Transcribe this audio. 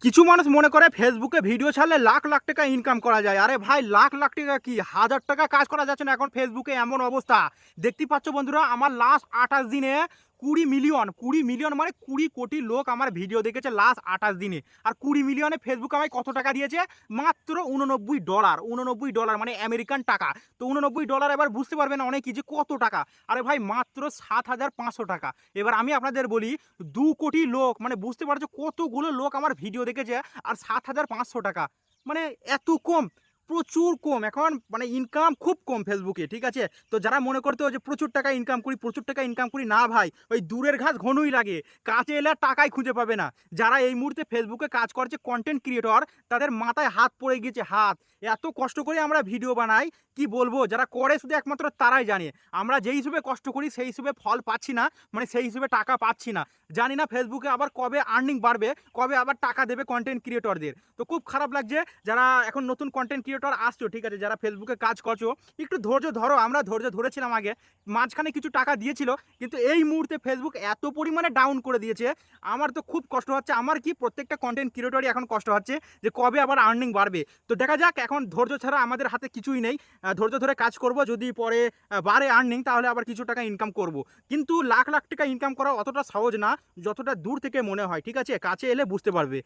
কিছু মানুষ মনে করে ফেসবুকে ভিডিও ছাড়লে লাখ লাখ টাকা ইনকাম করা যায়। আরে ভাই, লাখ লাখ টাকা কি, হাজার টাকা কাজ করা যাচ্ছে না এখন ফেসবুকে, এমন অবস্থা। দেখতেই পাচ্ছ বন্ধুরা, আমার লাস্ট 28 দিনে 20 মিলিয়ন, 20 মিলিয়ন মানে 20 কোটি লোক আমার ভিডিও দেখেছে লাস্ট 28 দিনে। আর 20 মিলিয়নে ফেসবুক আমায় কত টাকা দিয়েছে? মাত্র $89। $89 মানে আমেরিকান টাকা। তো $89 এবার বুঝতে পারবেন অনেকেই যে কত টাকা। আরে ভাই, মাত্র 7,500 টাকা। এবার আমি আপনাদের বলি, 2 কোটি লোক মানে বুঝতে পারছো কতগুলো লোক আমার ভিডিও দেখেছে। আর 7,500 টাকা মানে এত কম, প্রচুর কম এখন, মানে ইনকাম খুব কম ফেসবুকে, ঠিক আছে? তো যারা মনে করতো যে প্রচুর টাকা ইনকাম করি, প্রচুর টাকা ইনকাম করি, না ভাই, ওই দূরের ঘাস ঘনই লাগে, কাছে এলে আর টাকাই খুঁজে পাবে না। যারা এই মুহূর্তে ফেসবুকে কাজ করছে কন্টেন্ট ক্রিয়েটর, তাদের মাথায় হাত পড়ে গিয়েছে, হাত। এত কষ্ট করে আমরা ভিডিও বানাই, কি বলবো, যারা করে শুধু একমাত্র তারাই জানে। আমরা যেই হিসেবে কষ্ট করি সেই হিসেবে ফল পাচ্ছি না, মানে সেই হিসেবে টাকা পাচ্ছি না। জানি না ফেসবুকে আবার কবে আর্নিং বাড়বে, কবে আবার টাকা দেবে কন্টেন্ট ক্রিয়েটরদের। তো খুব খারাপ লাগছে যারা এখন নতুন কন্টেন্ট ক্রিয়েটর আসছো, ঠিক আছে, যারা ফেসবুকে কাজ করছো, একটু ধৈর্য ধরো। আমরা ধৈর্য ধরেছিলাম আগে, মাঝখানে কিছু টাকা দিয়েছিল, কিন্তু এই মুহূর্তে ফেসবুক এত পরিমাণে ডাউন করে দিয়েছে, আমার তো খুব কষ্ট হচ্ছে। আমার কি, প্রত্যেকটা কন্টেন্ট ক্রিয়েটরই এখন কষ্ট হচ্ছে যে কবে আবার আর্নিং বাড়বে। তো দেখা যাক, এখন ধৈর্য ছাড়া আমাদের হাতে কিছুই নেই। ধৈর্য ধরে কাজ করব, যদি পরে বাড়ে আর্নিং তাহলে আবার কিছু টাকা ইনকাম করব। কিন্তু লাখ লাখ টাকা ইনকাম করা অতটা সহজ না যতটা দূর থেকে মনে হয়, ঠিক আছে? কাছে এলে বুঝতে পারবে।